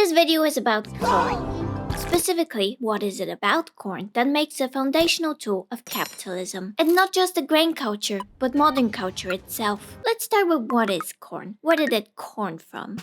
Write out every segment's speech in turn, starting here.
This video is about corn. Specifically, what is it about corn that makes it a foundational tool of capitalism? And not just the grain culture, but modern culture itself. Let's start with what is corn. Where did it corn from?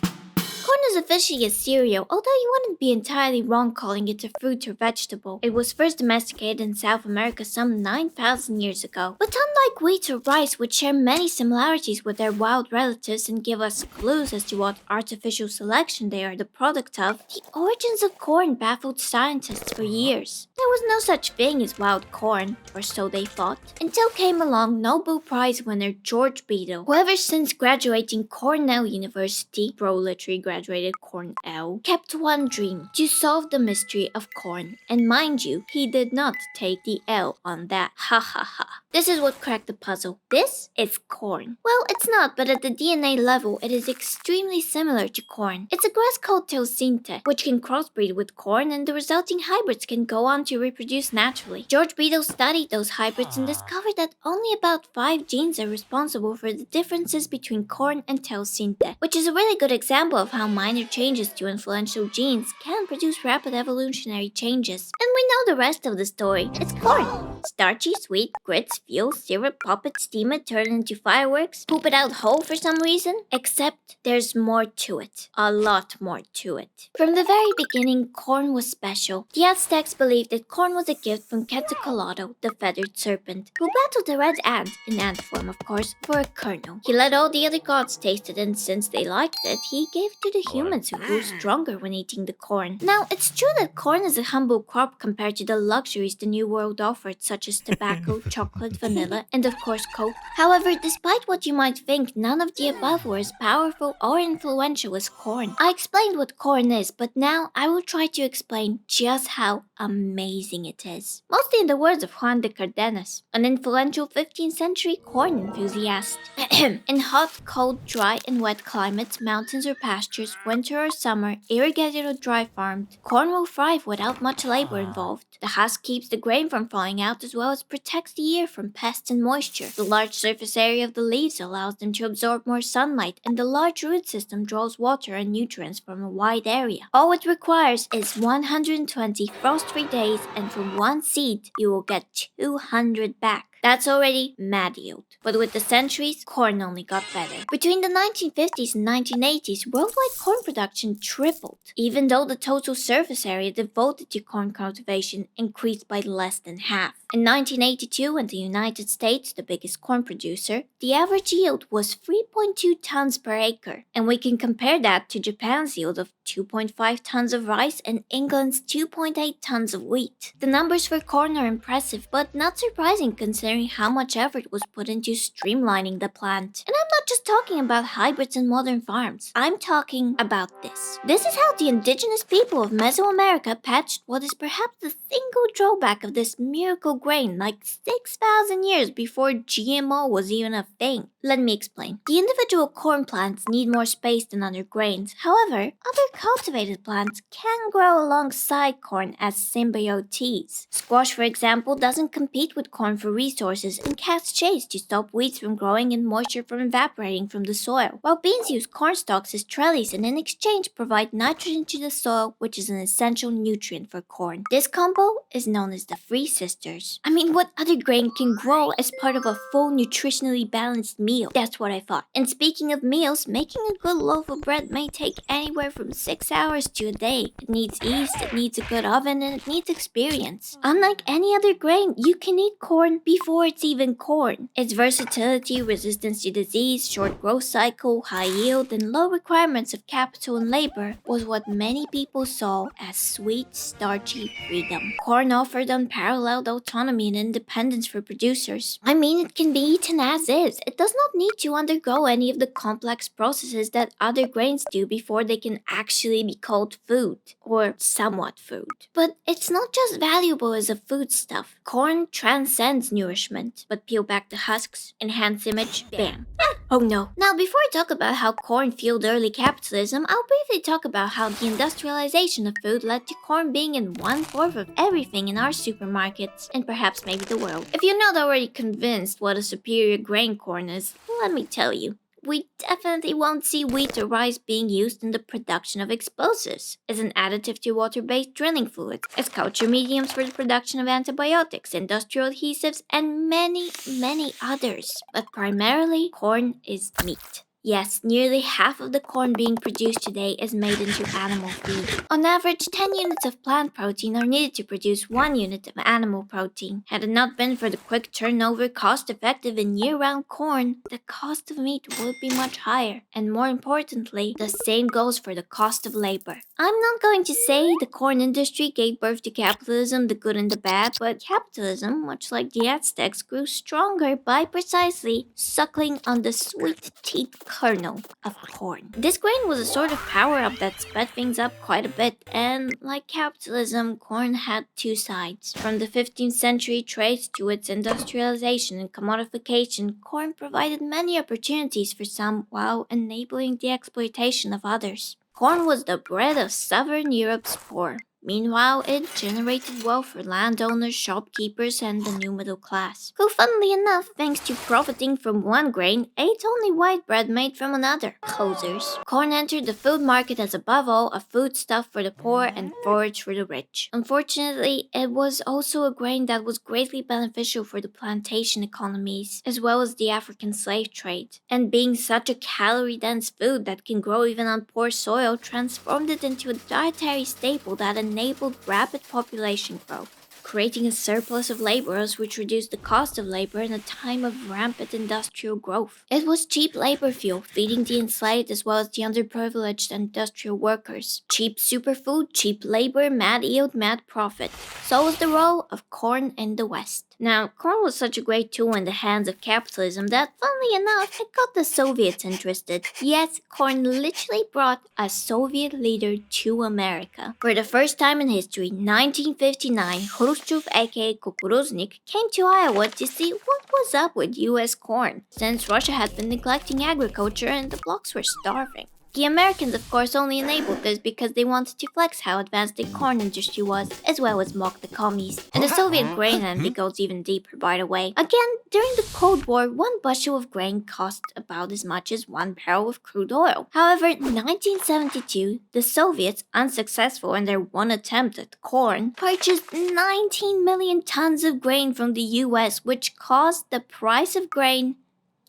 Corn is officially a cereal, although you wouldn't be entirely wrong calling it a fruit or vegetable. It was first domesticated in South America some 9,000 years ago. But unlike wheat or rice, which share many similarities with their wild relatives and give us clues as to what artificial selection they are the product of, the origins of corn baffled scientists for years. There was no such thing as wild corn, or so they thought, until came along Nobel Prize winner George Beadle, who ever since graduating Cornell University, literally graduated Cornell, kept one dream: to solve the mystery of corn. And mind you, he did not take the L on that. Ha ha ha. This is what cracked the puzzle. This is corn. Well, it's not, but at the DNA level, it is extremely similar to corn. It's a grass called teosinte, which can crossbreed with corn, and the resulting hybrids can go on to reproduce naturally. George Beadle studied those hybrids and discovered that only about 5 genes are responsible for the differences between corn and teosinte, which is a really good example of how minor changes to influential genes can produce rapid evolutionary changes. And we know the rest of the story. It's corn. Starchy, sweet, grits, fuel, syrup, pop it, steam it, turn it into fireworks, poop it out whole for some reason. Except there's more to it. A lot more to it. From the very beginning, corn was special. The Aztecs believed that corn was a gift from Quetzalcoatl, the feathered serpent, who battled the red ant, in ant form of course, for a kernel. He let all the other gods taste it, and since they liked it, he gave it to the humans who grew stronger when eating the corn. Now, it's true that corn is a humble crop compared to the luxuries the New World offered, such as tobacco, chocolate, vanilla, and of course coke. However, despite what you might think, none of the above were as powerful or influential as corn. I explained what corn is, but now I will try to explain just how amazing it is. Mostly in the words of Juan de Cardenas, an influential 15th century corn enthusiast. In hot, cold, dry, and wet climates, mountains or pastures, winter or summer, irrigated or dry farmed, corn will thrive without much labor involved. The husk keeps the grain from falling out as well as protects the ear from pests and moisture. The large surface area of the leaves allows them to absorb more sunlight, and the large root system draws water and nutrients from a wide area. All it requires is 120 frost-free days, and from one seed, you will get 200 back. That's already mad yield. But with the centuries, corn only got better. Between the 1950s and 1980s, worldwide corn production tripled, even though the total surface area devoted to corn cultivation increased by less than half. In 1982, in the United States, the biggest corn producer, the average yield was 3.2 tons per acre. And we can compare that to Japan's yield of 2.5 tons of rice and England's 2.8 tons of wheat. The numbers for corn are impressive, but not surprising considering how much effort was put into streamlining the plant. And I'm not just talking about hybrids and modern farms. I'm talking about this. This is how the indigenous people of Mesoamerica patched what is perhaps the single drawback of this miracle grain like 6,000 years before GMO was even a thing. Let me explain. The individual corn plants need more space than other grains. However, other cultivated plants can grow alongside corn as symbiotes. Squash, for example, doesn't compete with corn for resources and casts shades to stop weeds from growing and moisture from evaporating from the soil, while beans use corn stalks as trellis and in exchange provide nitrogen to the soil, which is an essential nutrient for corn. This combo is known as the Three Sisters. I mean, what other grain can grow as part of a full nutritionally balanced meal? That's what I thought. And speaking of meals, making a good loaf of bread may take anywhere from 6 hours to a day. It needs yeast, it needs a good oven, and it needs experience. Unlike any other grain, you can eat corn before it's even corn. Its versatility, resistance to disease, short growth cycle, high yield, and low requirements of capital and labor was what many people saw as sweet, starchy freedom. Corn offered unparalleled autonomy and independence for producers. I mean, it can be eaten as is. It does not need to undergo any of the complex processes that other grains do before they can actually be called food, or somewhat food. But it's not just valuable as a foodstuff. Corn transcends nourishment. But peel back the husks, enhance image, bam. Oh no. Now, before I talk about how corn fueled early capitalism, I'll briefly talk about how the industrialization of food led to corn being in 1/4 of everything in our supermarkets, and perhaps maybe the world. If you're not already convinced what a superior grain corn is, let me tell you. we definitely won't see wheat or rice being used in the production of explosives, as an additive to water-based drilling fluids, as culture mediums for the production of antibiotics, industrial adhesives, and many others. But primarily, corn is meat. Yes, nearly half of the corn being produced today is made into animal feed. On average, 10 units of plant protein are needed to produce 1 unit of animal protein. Had it not been for the quick turnover, cost-effective and year-round corn, the cost of meat would be much higher. And more importantly, the same goes for the cost of labor. I'm not going to say the corn industry gave birth to capitalism, the good and the bad, but capitalism, much like the Aztecs, grew stronger by precisely suckling on the sweet teat kernel of corn. This grain was a sort of power-up that sped things up quite a bit, and like capitalism, corn had two sides. From the 15th century trade to its industrialization and commodification, corn provided many opportunities for some while enabling the exploitation of others. Corn was the bread of southern Europe's poor. Meanwhile, it generated wealth for landowners, shopkeepers, and the new middle class, who, funnily enough, thanks to profiting from one grain, ate only white bread made from another. Posers. Corn entered the food market as above all a foodstuff for the poor and forage for the rich. Unfortunately, it was also a grain that was greatly beneficial for the plantation economies, as well as the African slave trade. And being such a calorie-dense food that can grow even on poor soil, transformed it into a dietary staple that enabled rapid population growth, creating a surplus of laborers which reduced the cost of labor in a time of rampant industrial growth. It was cheap labor fuel, feeding the enslaved as well as the underprivileged industrial workers. Cheap superfood, cheap labor, mad yield, mad profit. So was the role of corn in the West. Now, corn was such a great tool in the hands of capitalism that, funnily enough, it got the Soviets interested. Yes, corn literally brought a Soviet leader to America. For the first time in history, 1959, Khrushchev aka Kukuruznik came to Iowa to see what was up with US corn, since Russia had been neglecting agriculture and the blocks were starving. The Americans, of course, only enabled this because they wanted to flex how advanced the corn industry was, as well as mock the commies. And the Soviet grain envy goes even deeper, by the way. Again, during the Cold War, 1 bushel of grain cost about as much as 1 barrel of crude oil. However, in 1972, the Soviets, unsuccessful in their one attempt at corn, purchased 19 million tons of grain from the US, which caused the price of grain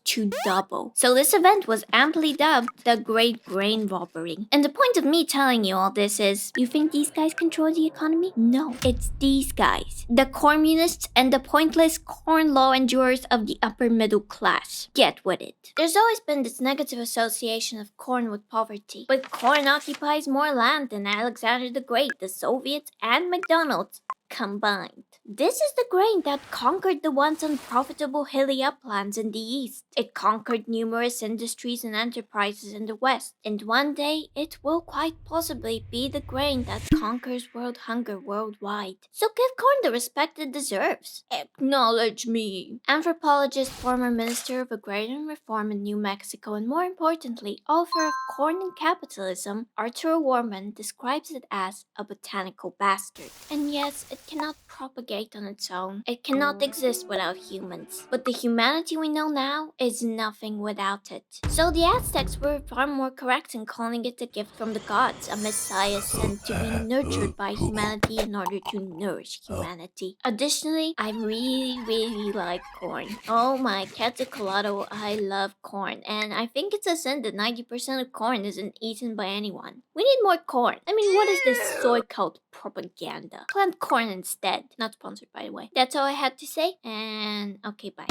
to double. So this event was amply dubbed the Great Grain Robbery. And the point of me telling you all this is, you think these guys control the economy? No, it's these guys. The communists and the pointless corn law endurers of the upper middle class. Get with it. There's always been this negative association of corn with poverty. But corn occupies more land than Alexander the Great, the Soviets, and McDonald's combined. This is the grain that conquered the once unprofitable hilly uplands in the east. It conquered numerous industries and enterprises in the west. And one day, it will quite possibly be the grain that conquers world hunger worldwide. So give corn the respect it deserves. Acknowledge me. Anthropologist, former Minister of Agrarian Reform in New Mexico, and more importantly, author of Corn and Capitalism, Arthur Warman describes it as a botanical bastard. And yes, it cannot propagate on its own. It cannot exist without humans. But the humanity we know now is nothing without it. So the Aztecs were far more correct in calling it a gift from the gods, a messiah sent to be nurtured by humanity in order to nourish humanity. Additionally, I really like corn. Oh my quetzalcoatl, I love corn. And I think it's a sin that 90% of corn isn't eaten by anyone. We need more corn. I mean, what is this soy cult propaganda? Plant corn instead. Not sponsored, by the way. That's all I had to say, and okay, bye.